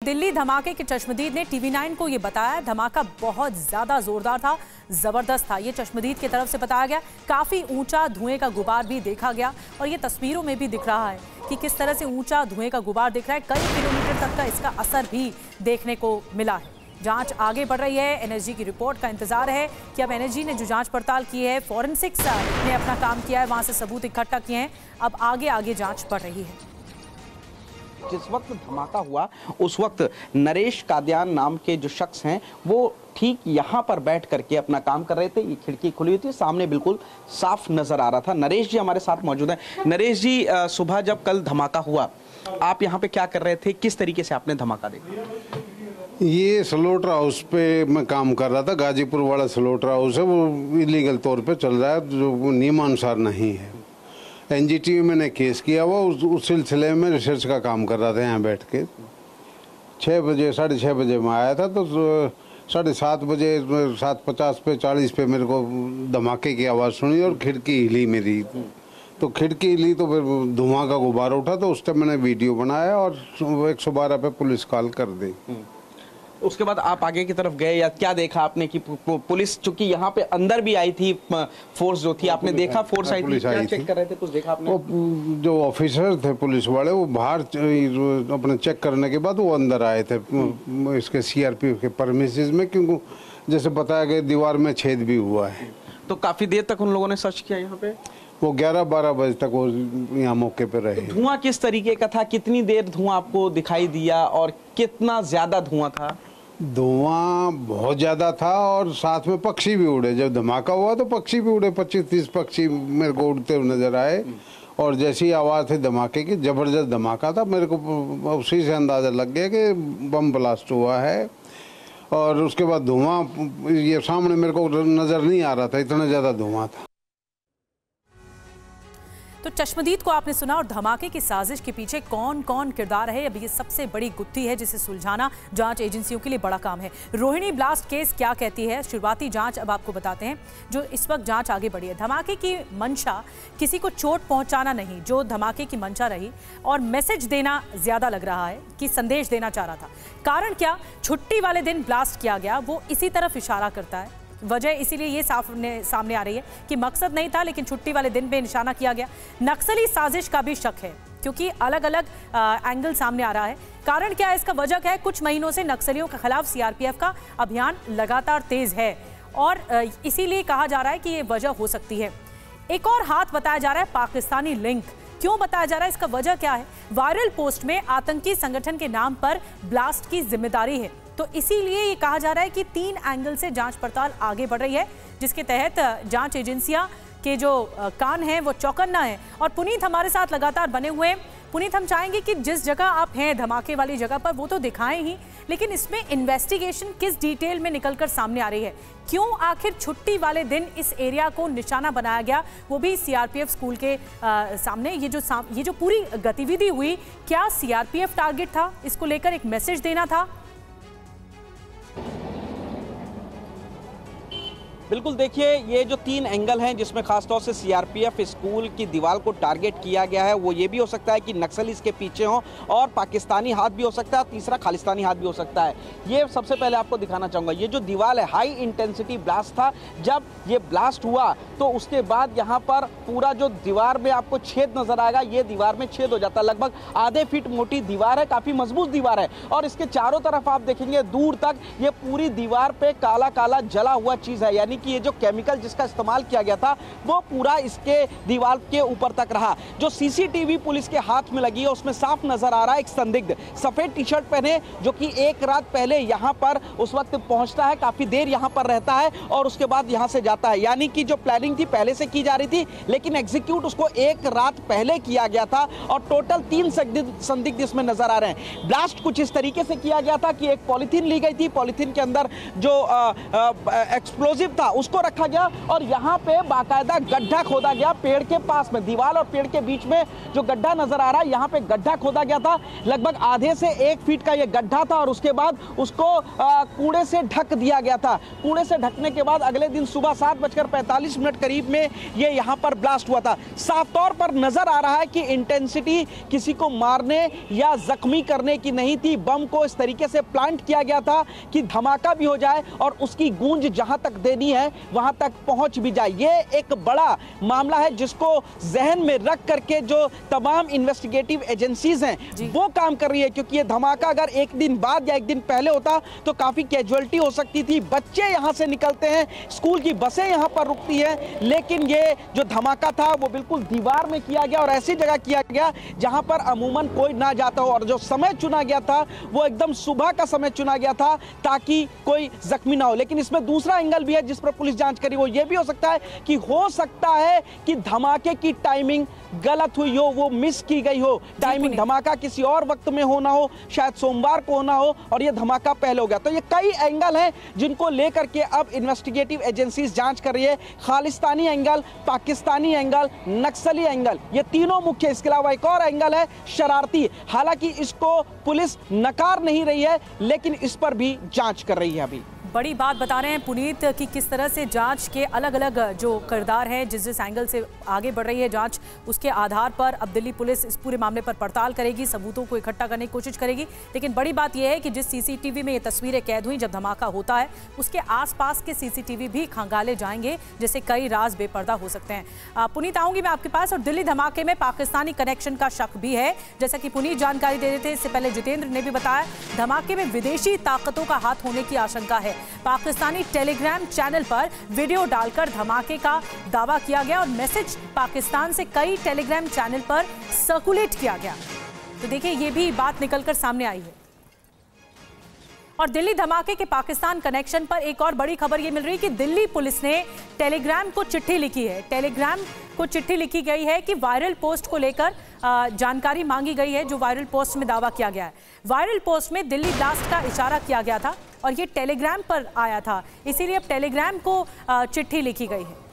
दिल्ली धमाके के चश्मदीद ने टीवी9 को ये बताया, धमाका बहुत ज्यादा जोरदार था, जबरदस्त था। ये चश्मदीद की तरफ से बताया गया। काफी ऊंचा धुएं का गुबार भी देखा गया और ये तस्वीरों में भी दिख रहा है कि किस तरह से ऊंचा धुएं का गुबार दिख रहा है। कई किलोमीटर तक का इसका असर भी देखने को मिला है। जांच आगे बढ़ रही है। एनएसजी की रिपोर्ट का इंतजार है कि अब एनएसजी ने जो जांच पड़ताल की है, फॉरेंसिक्स ने अपना काम किया है, वहां से सबूत इकट्ठा किए हैं। अब आगे जांच बढ़ रही है। जिस वक्त धमाका हुआ उस वक्त नरेश कादियान नाम के जो शख्स हैं वो ठीक यहाँ पर बैठ करके अपना काम कर रहे थे। ये खिड़की खुली हुई थी, सामने बिल्कुल साफ नजर आ रहा था। नरेश जी हमारे साथ मौजूद हैं। नरेश जी, सुबह जब कल धमाका हुआ आप यहाँ पे क्या कर रहे थे, किस तरीके से आपने धमाका देखा? ये स्लोटर हाउस पे मैं काम कर रहा था। गाजीपुर वाला स्लोटर हाउस है, वो इलीगल तौर पे चल रहा है, जो नियमानुसार नहीं है। एनजीटी में मैंने केस किया हुआ, उस सिलसिले में रिसर्च का काम कर रहा था। यहाँ बैठ के 6 बजे 6:30 बजे मैं आया था, तो 7:30 बजे 7:50 पे 40 पे मेरे को धमाके की आवाज़ सुनी और खिड़की हिली मेरी। तो खिड़की हिली तो फिर धुआं का गुब्बारा उठा, तो उस टाइम मैंने वीडियो बनाया और 112 पे पुलिस कॉल कर दी। उसके बाद आप आगे की तरफ गए या क्या देखा आपने कि पुलिस, चूंकि यहाँ पे अंदर भी आई थी फोर्स जो थी, आपने देखा फोर्स आई थी, क्या चेक कर रहे थे, कुछ देखा आपने? वो जो ऑफिसर थे पुलिस वाले, वो बाहर अपने चेक करने के बाद वो अंदर आए थे इसके सीआरपीएफ के परमिसेस में, क्योंकि जैसे बताया गया दीवार में छेद भी हुआ है। तो काफी देर तक उन लोगों ने सर्च किया यहाँ पे? वो 11-12 बजे तक वो यहाँ मौके पे रहे। तो धुआं किस तरीके का था, कितनी देर धुआं आपको दिखाई दिया और कितना ज्यादा धुआं था? धुआं बहुत ज्यादा था और साथ में पक्षी भी उड़े। जब धमाका हुआ तो पक्षी भी उड़े, 25-30 पक्षी मेरे को उड़ते हुए नजर आए। और जैसी आवाज़ थी धमाके की, जबरदस्त धमाका था, मेरे को उसी से अंदाजा लग गया कि बम ब्लास्ट हुआ है। और उसके बाद धुआं ये सामने मेरे को नजर नहीं आ रहा था, इतना ज्यादा धुआं था। तो चश्मदीद को आपने सुना और धमाके की साजिश के पीछे कौन कौन किरदार है, अब ये सबसे बड़ी गुत्थी है जिसे सुलझाना जांच एजेंसियों के लिए बड़ा काम है। रोहिणी ब्लास्ट केस क्या कहती है, शुरुआती जांच अब आपको बताते हैं। जो इस वक्त जांच आगे बढ़ी है, धमाके की मंशा किसी को चोट पहुंचाना नहीं, जो धमाके की मंशा रही और मैसेज देना ज्यादा लग रहा है कि संदेश देना चाह रहा था। कारण क्या, छुट्टी वाले दिन ब्लास्ट किया गया, वो इसी तरफ इशारा करता है। वजह इसीलिए ये सामने आ रही है कि मकसद नहीं था, लेकिन छुट्टी वाले दिन पे निशाना किया गया। नक्सली साजिश का भी शक है, क्योंकि अलग अलग एंगल सामने आ रहा है। कारण क्या है, इसका वजह क्या है? कुछ महीनों से नक्सलियों के खिलाफ सीआरपीएफ का अभियान लगातार तेज है और इसीलिए कहा जा रहा है कि ये वजह हो सकती है। एक और हाथ बताया जा रहा है, पाकिस्तानी लिंक। क्यों बताया जा रहा है, इसका वजह क्या है? वायरल पोस्ट में आतंकी संगठन के नाम पर ब्लास्ट की जिम्मेदारी है, तो इसीलिए ये कहा जा रहा है कि 3 एंगल से जांच पड़ताल आगे बढ़ रही है, जिसके तहत जांच एजेंसियां के जो कान हैं वो चौकन्ना है। और पुनीत हमारे साथ लगातार बने हुए हैं। पुनीत, हम चाहेंगे कि जिस जगह आप हैं धमाके वाली जगह पर, वो तो दिखाएं ही, लेकिन इसमें इन्वेस्टिगेशन किस डिटेल में निकलकर सामने आ रही है? क्यों आखिर छुट्टी वाले दिन इस एरिया को निशाना बनाया गया, वो भी सीआरपीएफ स्कूल के सामने? ये जो पूरी गतिविधि हुई, क्या सीआरपीएफ टारगेट था? इसको लेकर एक मैसेज देना था? बिल्कुल, देखिए ये जो 3 एंगल हैं जिसमें खासतौर से सीआरपीएफ स्कूल की दीवार को टारगेट किया गया है, वो ये भी हो सकता है कि नक्सली इसके पीछे हों और पाकिस्तानी हाथ भी हो सकता है, तीसरा खालिस्तानी हाथ भी हो सकता है। ये सबसे पहले आपको दिखाना चाहूँगा, ये जो दीवार है हाई इंटेंसिटी ब्लास्ट था। जब ये ब्लास्ट हुआ तो उसके बाद यहाँ पर पूरा जो दीवार में आपको छेद नजर आएगा, ये दीवार में छेद हो जाता है। लगभग आधे फीट मोटी दीवार है, काफ़ी मजबूत दीवार है और इसके चारों तरफ आप देखेंगे दूर तक ये पूरी दीवार पे काला काला जला हुआ चीज़ है, यानी कि ये जो केमिकल जिसका इस्तेमाल किया गया था वो पूरा इसके दीवार के ऊपर तक रहा। जो सीसीटीवी पुलिस के हाथ में लगी है उसमें साफ नजर आ रहा है एक संदिग्ध सफेद टी-शर्ट पहने, जो कि एक रात पहले यहां पर उस वक्त पहुंचता है, काफी देर यहां पर रहता है और उसके बाद यहां से जाता है। यानी कि जो प्लानिंग थी पहले से की जा रही थी, लेकिन एग्जीक्यूट उसको एक रात पहले किया गया था और टोटल 3 संदिग्ध इसमें नजर आ रहे हैं। ब्लास्ट कुछ इस तरीके से किया गया था कि एक पॉलिथीन ली गई थी, पॉलिथीन के अंदर जो एक्सप्लोजिव था था उसको रखा गया और यहाँ पे बाकायदा गड्ढा खोदा गया पेड़ के पास में, दीवार और पेड़ के बीच में जो गड्ढा नजर आ रहा है, यहाँ पे गड्ढा खोदा गया था। लगभग आधे से 1 फीट का ये गड्ढा था और उसके बाद उसको कूड़े से ढक दिया गया था। कूड़े से ढकने के बाद अगले दिन सुबह 7:45 करीब में ये यहाँ पर ब्लास्ट हुआ था। साफ तौर पर नजर आ रहा है कि इंटेंसिटी किसी को मारने या जख्मी करने की नहीं थी। बम को इस तरीके से प्लांट किया गया था कि धमाका भी हो जाए और उसकी गूंज जहां तक देनी है वहां तक पहुंच भी जाए। ये एक बड़ा मामला है जिसको जहन में रख करके जो तमाम इन्वेस्टिगेटिव एजेंसीज हैं वो काम कर रही है, क्योंकि ये धमाका अगर एक दिन बाद या एक दिन पहले होता तो काफी कैजुअलिटी हो सकती थी। बच्चे यहां से निकलते हैं, स्कूल की बसें यहां पर रुकती है, लेकिन ये जो धमाका था वो बिल्कुल दीवार में किया गया और ऐसी जगह किया गया जहां पर अमूमन कोई ना जाता हो। और जो समय चुना गया था वो एकदम सुबह का समय चुना गया था ताकि कोई जख्मी ना हो। लेकिन इसमें दूसरा एंगल भी है जिस पर पुलिस जांच करी, वो ये भी हो सकता है कि धमाके की टाइमिंग गलत हुई हो, वो मिस की गई हो। टाइमिंग धमाका किसी और वक्त में होना हो, शायद सोमवार को होना हो और ये धमाका पहले हो गया। तो ये कई एंगल हैं जिनको लेकर के अब इन्वेस्टिगेटिव एजेंसीज जांच कर रही है। खालिस्तानी एंगल, पाकिस्तानी एंगल, नक्सली एंगल, ये तीनों मुख्य। इसके अलावा एक और एंगल है शरारती। हालांकि इसको पुलिस नकार नहीं रही है लेकिन इस पर भी जांच कर रही है। अभी बड़ी बात बता रहे हैं पुनीत कि किस तरह से जांच के अलग अलग जो किरदार हैं, जिस एंगल से आगे बढ़ रही है जांच, उसके आधार पर अब दिल्ली पुलिस इस पूरे मामले पर पड़ताल करेगी, सबूतों को इकट्ठा करने की कोशिश करेगी। लेकिन बड़ी बात यह है कि जिस सीसीटीवी में ये तस्वीरें कैद हुई जब धमाका होता है, उसके आसपास के सीसीटीवी भी खंगाले जाएंगे, जिससे कई राज बेपर्दा हो सकते हैं। पुनीत, आऊंगी मैं आपके पास। और दिल्ली धमाके में पाकिस्तानी कनेक्शन का शक भी है, जैसा कि पुनीत जानकारी दे रहे थे। इससे पहले जितेंद्र ने भी बताया धमाके में विदेशी ताकतों का हाथ होने की आशंका है। पाकिस्तानी टेलीग्राम चैनल पर वीडियो डालकर धमाके का दावा किया गया और मैसेज पाकिस्तान से कई टेलीग्राम चैनल पर सर्कुलेट किया गया। तो देखिए, ये भी बात निकलकर सामने आई है। और दिल्ली धमाके के पाकिस्तान कनेक्शन पर एक और बड़ी खबर ये मिल रही है कि दिल्ली पुलिस ने टेलीग्राम को चिट्ठी लिखी है। टेलीग्राम को चिट्ठी लिखी गई है कि वायरल पोस्ट को लेकर जानकारी मांगी गई है, जो वायरल पोस्ट में दावा किया गया है। वायरल पोस्ट में दिल्ली ब्लास्ट का इशारा किया गया था और ये टेलीग्राम पर आया था, इसीलिए अब टेलीग्राम को चिट्ठी लिखी गई है।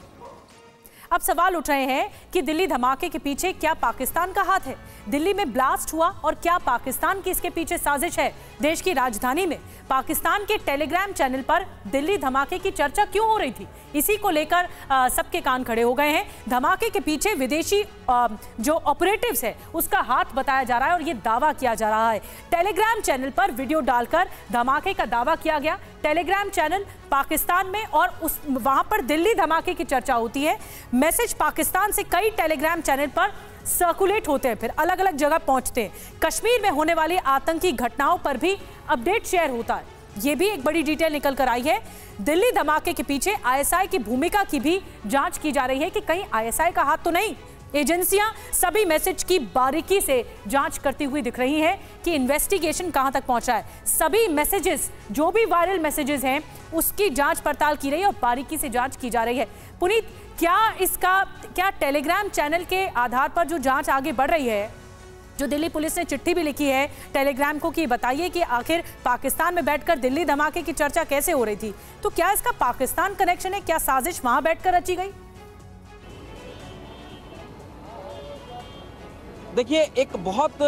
अब सवाल उठ रहे हैं कि दिल्ली धमाके के पीछे क्या पाकिस्तान का हाथ है? दिल्ली में ब्लास्ट हुआ और क्या पाकिस्तान की इसके पीछे साजिश है? देश की राजधानी में पाकिस्तान के टेलीग्राम चैनल पर दिल्ली धमाके की चर्चा क्यों हो रही थी? इसी को लेकर सबके कान खड़े हो गए हैं। धमाके के पीछे विदेशी जो ऑपरेटिव्स है उसका हाथ बताया जा रहा है और ये दावा किया जा रहा है। टेलीग्राम चैनल पर वीडियो डालकर धमाके का दावा किया गया। टेलीग्राम चैनल पाकिस्तान में और वहां पर दिल्ली धमाके की चर्चा होती है। मैसेज पाकिस्तान से कई टेलीग्राम चैनल पर सर्कुलेट होते हैं, फिर अलग अलग जगह पहुंचते हैं। कश्मीर में होने वाली आतंकी घटनाओं पर भी अपडेट शेयर होता है। यह भी एक बड़ी डिटेल निकल कर आई है। दिल्ली धमाके के पीछे आईएसआई की भूमिका की भी जांच की जा रही है कि कहीं आईएसआई का हाथ तो नहीं। एजेंसियां सभी मैसेज की बारीकी से जांच करती हुई दिख रही हैं कि इन्वेस्टिगेशन कहां तक पहुंचा है। सभी मैसेजेस, जो भी वायरल मैसेजेस हैं, उसकी जांच पड़ताल की रही है और बारीकी से जांच की जा रही है। पुनीत, क्या टेलीग्राम चैनल के आधार पर जो जांच आगे बढ़ रही है, जो दिल्ली पुलिस ने चिट्ठी भी लिखी है टेलीग्राम को कि बताइए कि आखिर पाकिस्तान में बैठकर दिल्ली धमाके की चर्चा कैसे हो रही थी, तो क्या इसका पाकिस्तान कनेक्शन है? क्या साजिश वहां बैठकर रची गई? देखिए, एक बहुत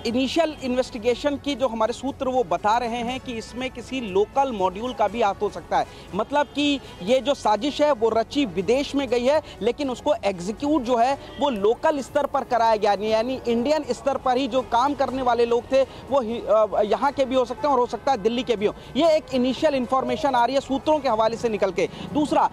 इनिशियल इन्वेस्टिगेशन की जो हमारे सूत्र वो बता रहे हैं कि इसमें किसी लोकल मॉड्यूल का भी हाथ हो सकता है। मतलब कि ये जो साजिश है वो रची विदेश में गई है, लेकिन उसको एग्जीक्यूट जो है वो लोकल स्तर पर कराया गया, यानी इंडियन स्तर पर ही जो काम करने वाले लोग थे वो यहाँ के भी हो सकते हैं और हो सकता है दिल्ली के भी हो। ये एक इनिशियल इन्फॉर्मेशन आ रही है सूत्रों के हवाले से निकल के। दूसरा,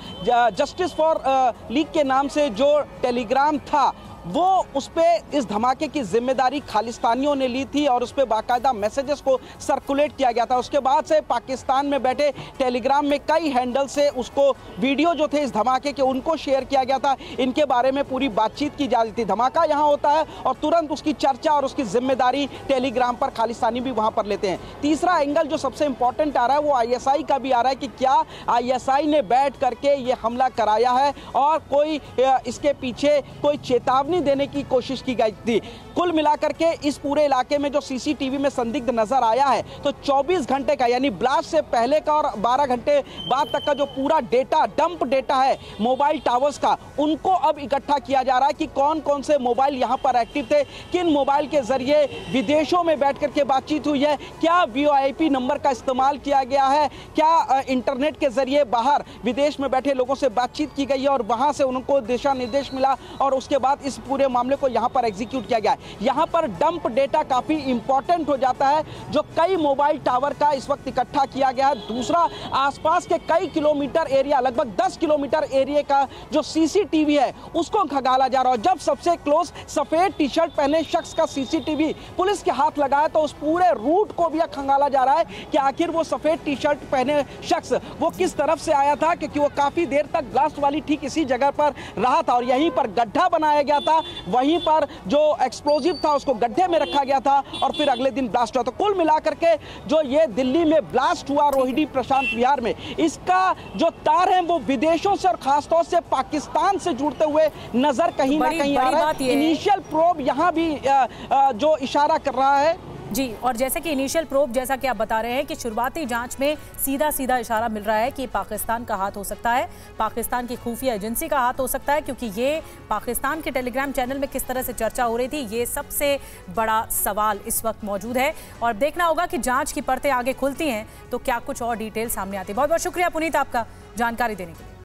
जस्टिस फॉर लीग के नाम से जो टेलीग्राम था वो उस पर इस धमाके की जिम्मेदारी खालिस्तानियों ने ली थी और उस पर बाकायदा मैसेजेस को सर्कुलेट किया गया था। उसके बाद से पाकिस्तान में बैठे टेलीग्राम में कई हैंडल से उसको वीडियो जो थे इस धमाके के उनको शेयर किया गया था। इनके बारे में पूरी बातचीत की जा रही थी। धमाका यहाँ होता है और तुरंत उसकी चर्चा और उसकी जिम्मेदारी टेलीग्राम पर खालिस्तानी भी वहाँ पर लेते हैं। तीसरा एंगल जो सबसे इंपॉर्टेंट आ रहा है वो आईएसआई का भी आ रहा है कि क्या आईएसआई ने बैठ करके ये हमला कराया है और कोई इसके पीछे कोई चेतावनी चेतावनी देने की कोशिश की गई थी। कुल मिलाकर के इस पूरे इलाके में जो सीसीटीवी में संदिग्ध नजर आया है, तो 24 घंटे का यानी ब्लास्ट से पहले का और 12 घंटे बाद तक का जो पूरा डेटा, डंप डेटा है मोबाइल टावर्स का, उनको अब इकट्ठा किया जा रहा है कि कौन कौन से मोबाइल यहां पर एक्टिव थे, किन मोबाइल के जरिए विदेशों में बैठकर के बातचीत हुई है, क्या वीओआईपी नंबर का इस्तेमाल किया गया है, क्या इंटरनेट के जरिए बाहर विदेश में बैठे लोगों से बातचीत की गई है और वहां से उनको दिशा निर्देश मिला और उसके बाद इस पूरे मामले को यहां पर एग्जीक्यूट किया गया है। यहां पर डंप डेटा काफी इंपॉर्टेंट हो जाता है, जो कई मोबाइल टावर का इस वक्त इकट्ठा किया गया है। दूसरा, आसपास के कई किलोमीटर एरिया, लगभग 10 किलोमीटर एरिया का जो सीसीटीवी है उसको खंगाला जा रहा है। जब सबसे क्लोज सफेद टी शर्ट पहने शख्स का सीसीटीवी पुलिस के हाथ लगा है, तो उस पूरे रूट को भी खंगाला जा रहा है कि आखिर वो सफेद टी शर्ट पहने शख्स वो किस तरफ से आया था, क्योंकि वो काफी देर तक ब्लास्ट वाली ठीक इसी जगह पर रहा था और यहीं पर गड्ढा बनाया गया था, वहीं पर जो एक्सप्लोजिव था उसको गड्ढे में रखा गया था और फिर अगले दिन ब्लास्ट हुआ। तो कुल मिलाकर के जो ये दिल्ली में ब्लास्ट हुआ रोहिणी प्रशांत विहार में, इसका जो तार है वो विदेशों से और खासतौर से पाकिस्तान से जुड़ते हुए नजर कहीं ना कहीं आ रहा है। इनिशियल प्रोब यहाँ भी जो इशारा कर रहा है जी, और जैसे कि इनिशियल प्रोब, जैसा कि आप बता रहे हैं कि शुरुआती जांच में सीधा सीधा इशारा मिल रहा है कि पाकिस्तान का हाथ हो सकता है, पाकिस्तान की खुफिया एजेंसी का हाथ हो सकता है, क्योंकि ये पाकिस्तान के टेलीग्राम चैनल में किस तरह से चर्चा हो रही थी, ये सबसे बड़ा सवाल इस वक्त मौजूद है। और देखना होगा कि जांच की परतें आगे खुलती हैं तो क्या कुछ और डिटेल सामने आती है। बहुत बहुत शुक्रिया पुनीत आपका जानकारी देने के लिए।